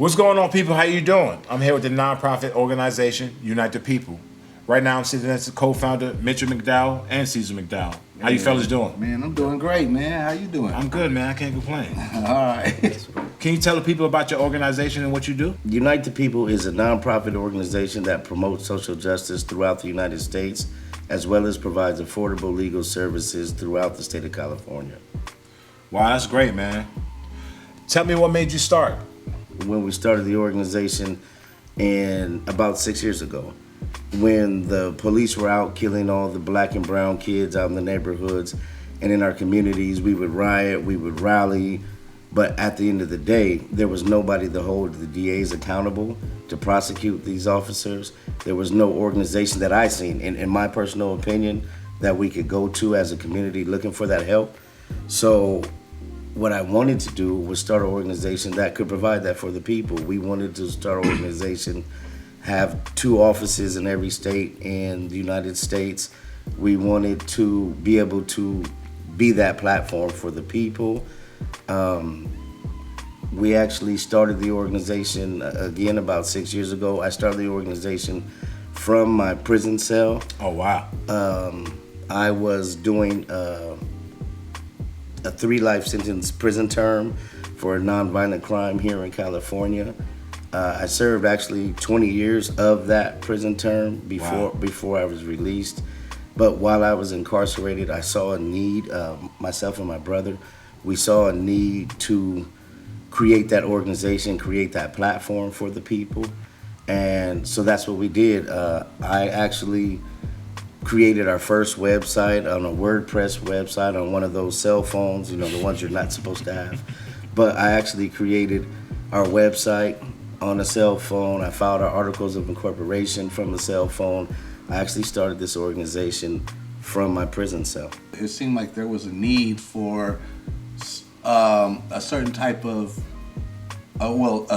What's going on, people? How you doing? I'm here with the nonprofit organization Unite the People. Right now, I'm sitting next to co-founder Mitchell McDowell and Caesar McDowell. How you fellas doing? Man, I'm doing great, man. How you doing? I'm good, man. I can't complain. All right. Can you tell the people about your organization and what you do? Unite the People is a nonprofit organization that promotes social justice throughout the United States, as well as provides affordable legal services throughout the state of California. Wow, that's great, man. Tell me what made you start. When we started the organization about 6 years ago, when the police were out killing all the black and brown kids out in the neighborhoods and in our communities, we would riot, we would rally, but at the end of the day, there was nobody to hold the DAs accountable to prosecute these officers. There was no organization that I seen, in my personal opinion, that we could go to as a community looking for that help. So what I wanted to do was start an organization that could provide that for the people. We wanted to start an organization, have 2 offices in every state in the United States. We wanted to be able to be that platform for the people. We actually started the organization again about 6 years ago. I started the organization from my prison cell. Oh, wow. I was doing a 3 life sentence prison term for a nonviolent crime here in California. I served actually 20 years of that prison term before I was released. But while I was incarcerated, I saw a need, myself and my brother, we saw a need to create that organization, create that platform for the people. And so that's what we did. I actually created our first website on a WordPress website on one of those cell phones, the ones you're not supposed to have. But I actually created our website on a cell phone. I filed our articles of incorporation from the cell phone. I actually started this organization from my prison cell. It seemed like there was a need for a certain type of,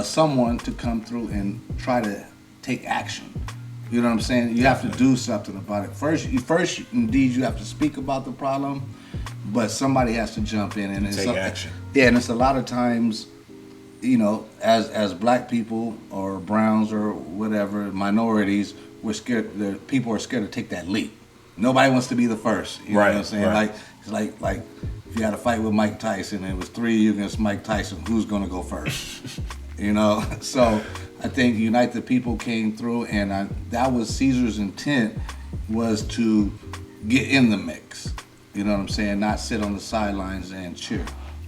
someone to come through and try to take action. You know what I'm saying? You have to do something about it. First, indeed, you have to speak about the problem, but somebody has to jump in and take action. Yeah, and it's a lot of times, as black people or browns or whatever, minorities, we're scared. People are scared to take that leap. Nobody wants to be the first. You know what I'm saying? Right. Like it's like if you had a fight with Mike Tyson and it was 3 of you against Mike Tyson, who's gonna go first? So I think Unite the People came through, and that was Caesar's intent, was to get in the mix. You know what I'm saying? Not sit on the sidelines and cheer.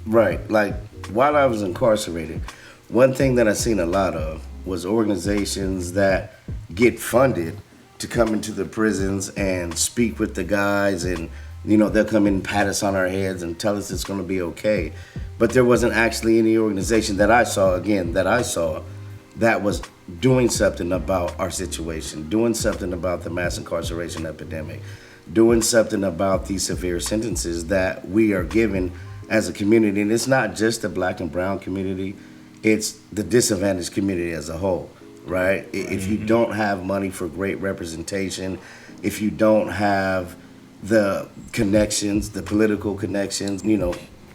Right. Like, while I was incarcerated, one thing that I seen a lot of was organizations that get funded to come into the prisons and speak with the guys, and they'll come in and pat us on our heads and tell us it's going to be okay. But there wasn't actually any organization that I saw that was doing something about our situation, doing something about the mass incarceration epidemic, doing something about these severe sentences that we are given as a community. And it's not just the black and brown community, it's the disadvantaged community as a whole, right? If you don't have money for great representation, if you don't have the connections, the political connections,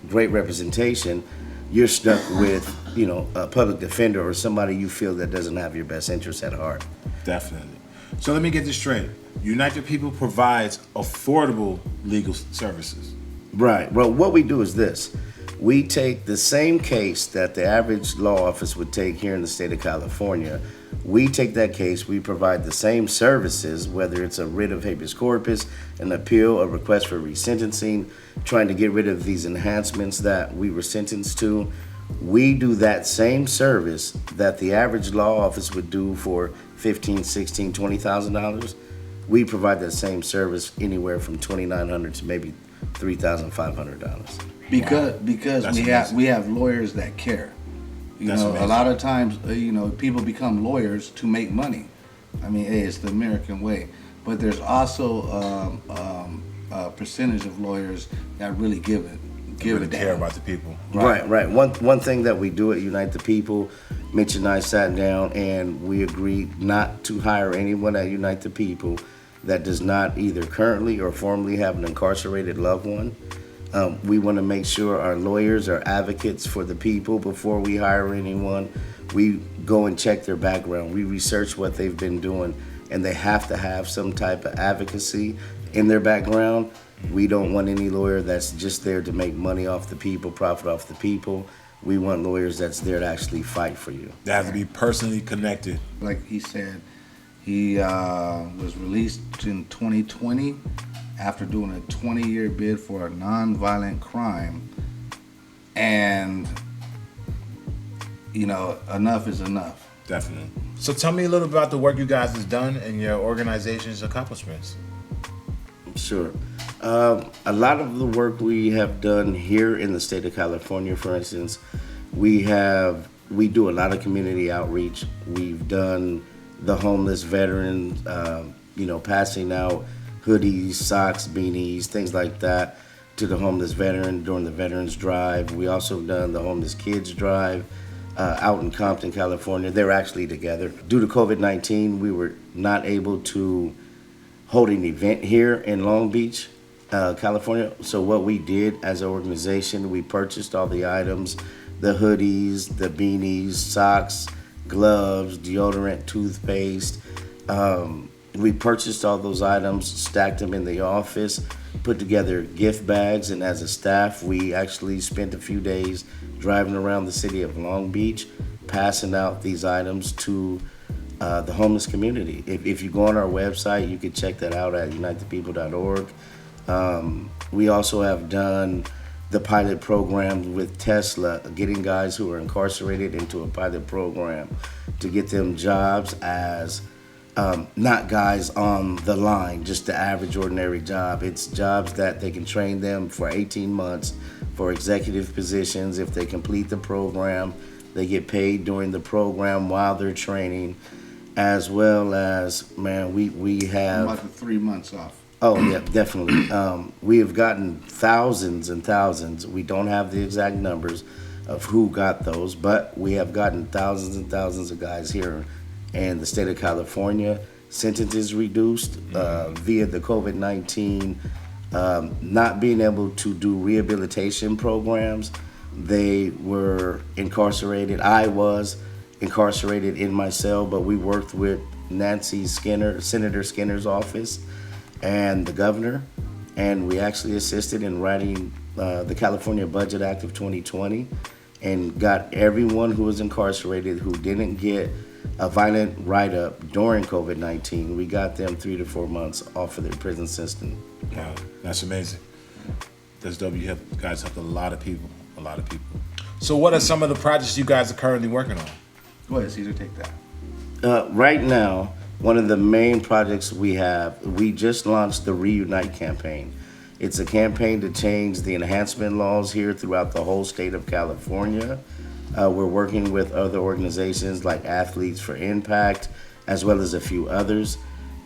great representation, you're stuck with, a public defender or somebody you feel that doesn't have your best interests at heart. Definitely. So let me get this straight. Unite the People provides affordable legal services. Right. Well, what we do is this. We take the same case that the average law office would take here in the state of California. We take that case, we provide the same services, whether it's a writ of habeas corpus, an appeal, a request for resentencing, trying to get rid of these enhancements that we were sentenced to. We do that same service that the average law office would do for $15,000, $16,000, $20,000. We provide that same service anywhere from $2,900 to maybe $3,500. Because we have lawyers that care. A lot of times, people become lawyers to make money. I mean, hey, it's the American way. But there's also a percentage of lawyers that really give a care about the people. Right. One thing that we do at Unite the People, Mitch and I sat down and we agreed not to hire anyone at Unite the People that does not either currently or formerly have an incarcerated loved one. We want to make sure our lawyers are advocates for the people before we hire anyone. We go and check their background. We research what they've been doing, and they have to have some type of advocacy in their background. We don't want any lawyer that's just there to make money off the people, profit off the people. We want lawyers that's there to actually fight for you. They have to be personally connected. Like he said, he was released in 2020 after doing a 20-year bid for a non-violent crime. And, you know, enough is enough. Definitely. So tell me a little about the work you guys has done and your organization's accomplishments. Sure. A lot of the work we have done here in the state of California, for instance, we do a lot of community outreach. We've done the homeless veterans, passing out hoodies, socks, beanies, things like that to the homeless veteran during the Veterans Drive. We also done the Homeless Kids Drive out in Compton, California. They're actually together. Due to COVID-19, we were not able to hold an event here in Long Beach, California. So what we did as an organization, we purchased all the items, the hoodies, the beanies, socks, gloves, deodorant, toothpaste. We purchased all those items, stacked them in the office, put together gift bags, and as a staff, we actually spent a few days driving around the city of Long Beach, passing out these items to the homeless community. If you go on our website, you can check that out at unitethepeople.org. We also have done the pilot program with Tesla, getting guys who are incarcerated into a pilot program to get them jobs as not guys on the line, just the average ordinary job. It's jobs that they can train them for 18 months for executive positions. If they complete the program, they get paid during the program while they're training, as well as, we have... About the 3 months off. Oh, yeah, definitely. We have gotten thousands and thousands. We don't have the exact numbers of who got those, but we have gotten thousands and thousands of guys here in the state of California. Sentences reduced via the COVID-19, not being able to do rehabilitation programs. They were incarcerated. I was incarcerated in my cell, but we worked with Senator Skinner's office and the governor, and we actually assisted in writing the California Budget Act of 2020 and got everyone who was incarcerated who didn't get a violent write-up during COVID-19, we got them 3 to 4 months off of their prison system. Wow, that's amazing. That's dope. You guys helped a lot of people. So what are some of the projects you guys are currently working on? Go ahead, Caesar, take that. Right now, one of the main projects we just launched the Reunite campaign. It's a campaign to change the enhancement laws here throughout the whole state of California. We're working with other organizations like Athletes for Impact, as well as a few others.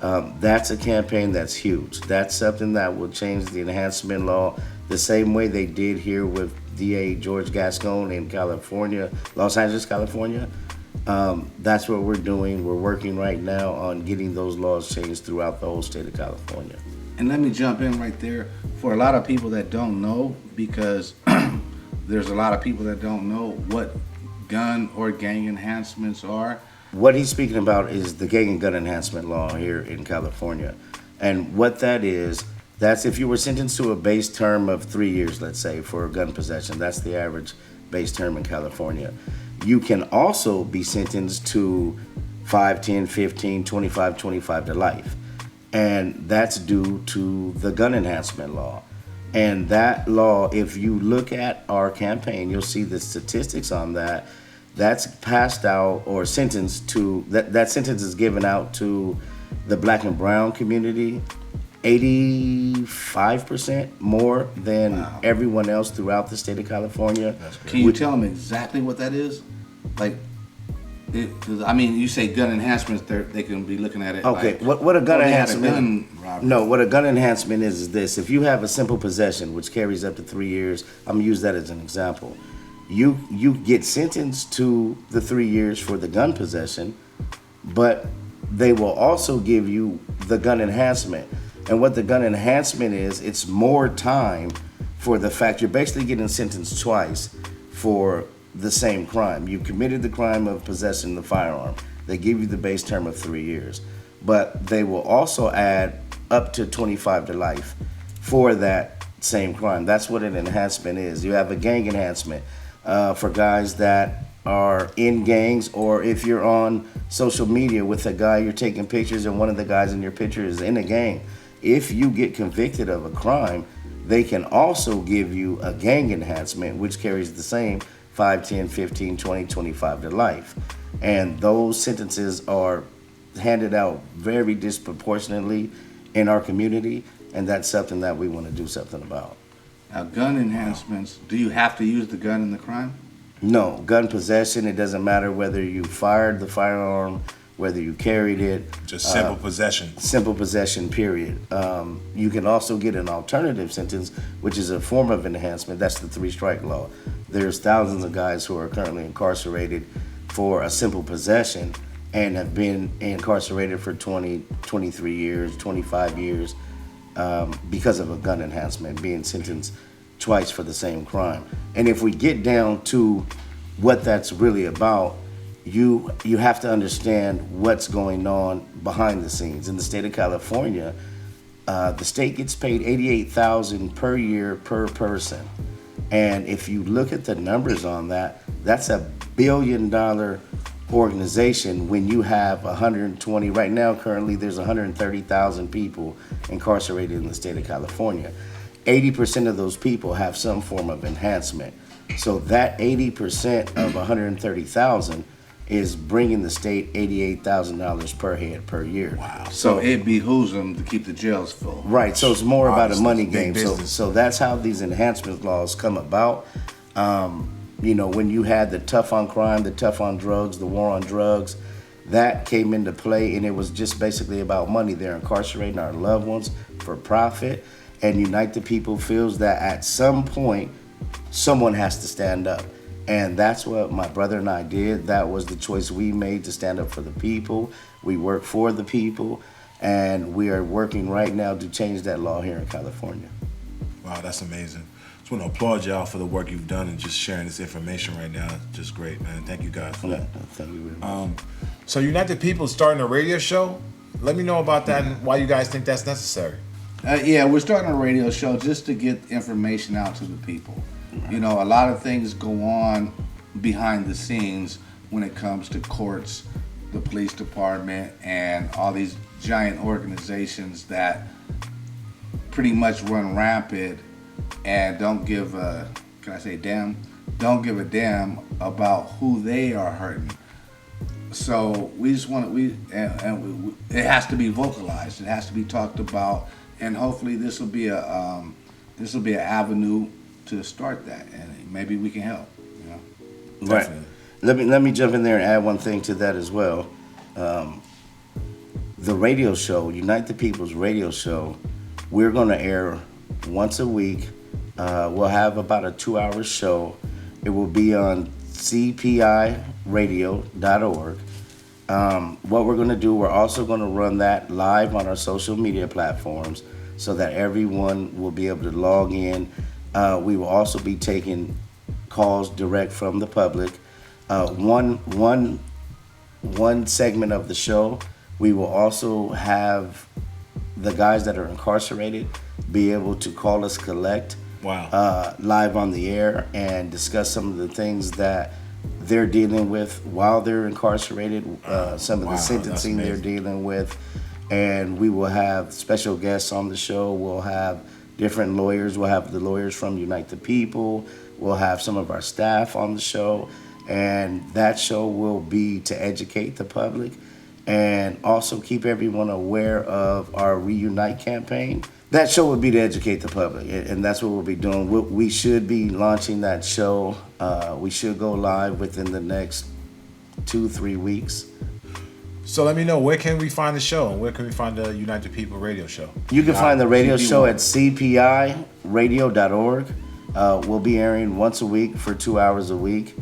That's a campaign that's huge. That's something that will change the enhancement law the same way they did here with DA George Gascon in California, Los Angeles, California. That's what we're doing. We're working right now on getting those laws changed throughout the whole state of California. And let me jump in right there. For a lot of people that don't know, because there's a lot of people that don't know what gun or gang enhancements are. What he's speaking about is the gang and gun enhancement law here in California. And what that is, that's if you were sentenced to a base term of 3 years, let's say, for gun possession. That's the average base term in California. You can also be sentenced to 5, 10, 15, 25, 25 to life. And that's due to the gun enhancement law. And that law, if you look at our campaign, you'll see the statistics on that. That's passed out or sentenced to, that sentence is given out to the black and brown community 85% more than everyone else throughout the state of California. Can you tell them exactly what that is? Like, you say gun enhancements, they can be looking at it. Okay, like, what a gun enhancement? Gun robbery. No, what a gun enhancement is this: if you have a simple possession, which carries up to 3 years, I'm gonna use that as an example. You get sentenced to the 3 years for the gun possession, but they will also give you the gun enhancement. And what the gun enhancement is, it's more time for the fact you're basically getting sentenced twice for the same crime. You committed the crime of possessing the firearm. They give you the base term of 3 years. But they will also add up to 25 to life for that same crime. That's what an enhancement is. You have a gang enhancement for guys that are in gangs, or if you're on social media with a guy, you're taking pictures and one of the guys in your picture is in a gang. If you get convicted of a crime, they can also give you a gang enhancement, which carries the same 5, 10, 15, 20, 25 to life. And those sentences are handed out very disproportionately in our community, and that's something that we want to do something about. Now, gun enhancements, do you have to use the gun in the crime? No, gun possession, it doesn't matter whether you fired the firearm, whether you carried it. Just simple possession. Simple possession, period. You can also get an alternative sentence, which is a form of enhancement. That's the 3-strike law. There's thousands of guys who are currently incarcerated for a simple possession and have been incarcerated for 20, 23 years, 25 years because of a gun enhancement, being sentenced twice for the same crime. And if we get down to what that's really about, you have to understand what's going on behind the scenes. In the state of California, the state gets paid $88,000 per year per person. And if you look at the numbers on that, that's a $1 billion organization when you have 120, right now currently there's 130,000 people incarcerated in the state of California. 80% of those people have some form of enhancement. So that 80% of 130,000 is bringing the state $88,000 per head per year. Wow. So it behooves them to keep the jails full. Right, so it's more about a money game. Business. So that's how these enhancement laws come about. When you had the tough on crime, the tough on drugs, the war on drugs, that came into play, and it was just basically about money. They're incarcerating our loved ones for profit, and Unite the People feels that at some point, someone has to stand up. And that's what my brother and I did. That was the choice we made, to stand up for the people. We work for the people, and we are working right now to change that law here in California. Wow, that's amazing. Just want to applaud y'all for the work you've done and just sharing this information right now. Just great, man. Thank you guys for that. Thank you very much. So Unite the People starting a radio show. Let me know about that and why you guys think that's necessary. Yeah, we're starting a radio show just to get information out to the people. You know, a lot of things go on behind the scenes when it comes to courts, the police department, and all these giant organizations that pretty much run rampant and don't give a, don't give a damn about who they are hurting. So we just want to, it has to be vocalized. It has to be talked about, and hopefully this will be an avenue to start that, and maybe we can help. You know, Right. Let me jump in there and add one thing to that as well. The radio show, Unite the People's radio show, we're going to air once a week. We'll have about a 2-hour show. It will be on cpiradio.org. What we're going to do, we're also going to run that live on our social media platforms so that everyone will be able to log in. We will also be taking calls direct from the public. One segment of the show, we will also have the guys that are incarcerated be able to call us collect. Wow. Live on the air and discuss some of the things that they're dealing with while they're incarcerated, some of the sentencing they're dealing with. And we will have special guests on the show. We'll have different lawyers. We'll have the lawyers from Unite the People. We'll have some of our staff on the show. And that show will be to educate the public and also keep everyone aware of our Reunite campaign. That show would be to educate the public, and that's what we'll be doing. We should be launching that show. We should go live within the next 2-3 weeks. So let me know, where can we find the show? And where can we find the Unite the People radio show? You can find the radio show at cpiradio.org. We'll be airing once a week for 2 hours a week.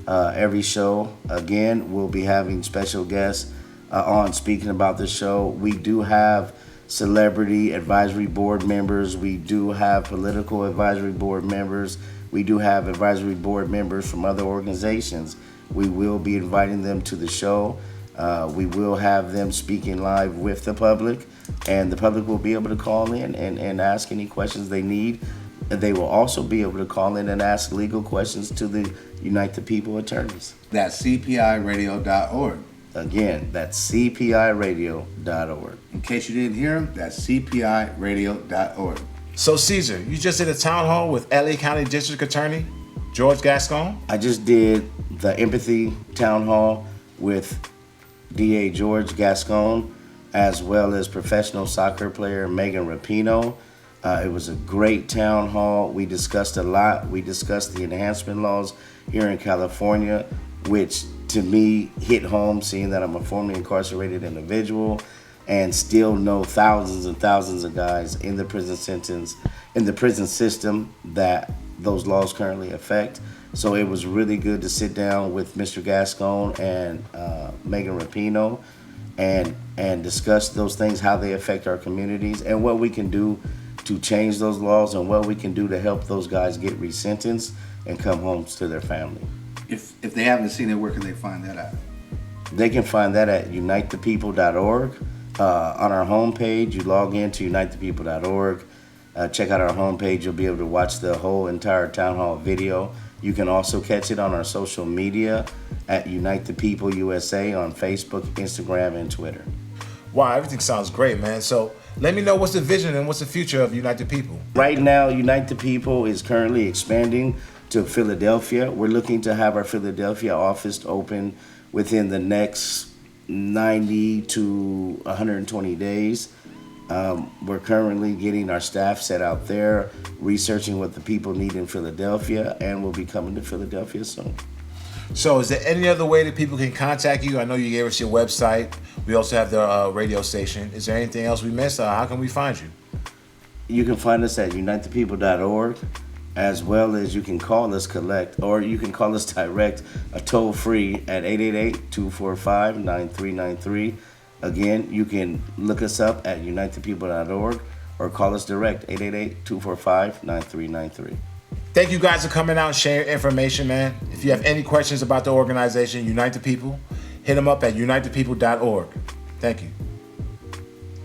Every show, again, we'll be having special guests on speaking about the show. We do have celebrity advisory board members. We do have political advisory board members. We do have advisory board members from other organizations. We will be inviting them to the show. We will have them speaking live with the public, and the public will be able to call in and ask any questions they need. They will also be able to call in and ask legal questions to the Unite the People attorneys. That's cpiradio.org. Again, that's cpiradio.org. In case you didn't hear him, that's cpiradio.org. So Caesar, you just did a town hall with LA County District Attorney George Gascon? I just did the empathy town hall with DA George Gascon, as well as professional soccer player Megan Rapinoe. It was a great town hall. We discussed a lot. We discussed the enhancement laws here in California, which to me hit home, seeing that I'm a formerly incarcerated individual and still know thousands and thousands of guys in the prison system that those laws currently affect. So it was really good to sit down with Mr. Gascon and Megan Rapinoe and discuss those things, how they affect our communities, and what we can do to change those laws and what we can do to help those guys get resentenced and come home to their family. If they haven't seen it, where can they find that at? They can find that at unitethepeople.org. On our homepage, you log in to unitethepeople.org. Check out our homepage. You'll be able to watch the whole entire town hall video. You can also catch it on our social media at Unite the People USA on Facebook, Instagram, and Twitter. Wow, everything sounds great, man. So let me know what's the vision and what's the future of Unite the People. Right now, Unite the People is currently expanding to Philadelphia. We're looking to have our Philadelphia office open within the next 90 to 120 days. We're currently getting our staff set out there, researching what the people need in Philadelphia, and we'll be coming to Philadelphia soon. So is there any other way that people can contact you? I know you gave us your website. We also have the radio station. Is there anything else we missed? How can we find you? You can find us at unitethepeople.org, as well as you can call us or you can call us direct, toll free at 888-245-9393. Again, you can look us up at unitethepeople.org or call us direct, 888-245-9393. Thank you guys for coming out and sharing information, man. If you have any questions about the organization, Unite the People, hit them up at unitethepeople.org. Thank you.